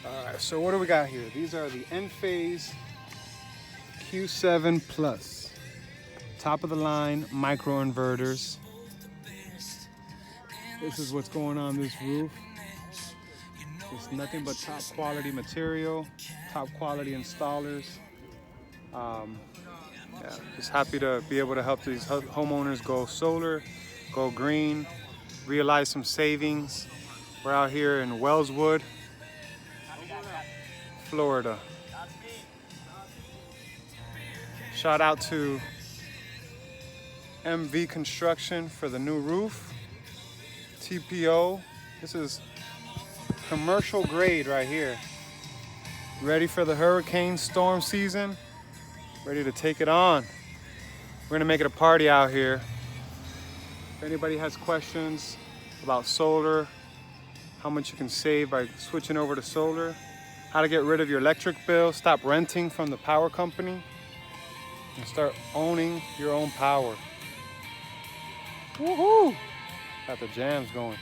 Alright, so what do we got here? These are the Enphase Q7 Plus. Top of the line microinverters. This is what's going on this roof. It's nothing but top quality material, top quality installers. Yeah, just happy to be able to help these homeowners go solar, go green, realize some savings. We're out here in Wellswood, Florida. Shout out to MV Construction for the new roof. TPO, this is commercial grade right here. Ready for the hurricane storm season. Ready to take it on. We're gonna make it a party out here. If anybody has questions about solar, how much you can save by switching over to solar, how to get rid of your electric bill, stop renting from the power company, and start owning your own power. Woohoo! Got the jams going.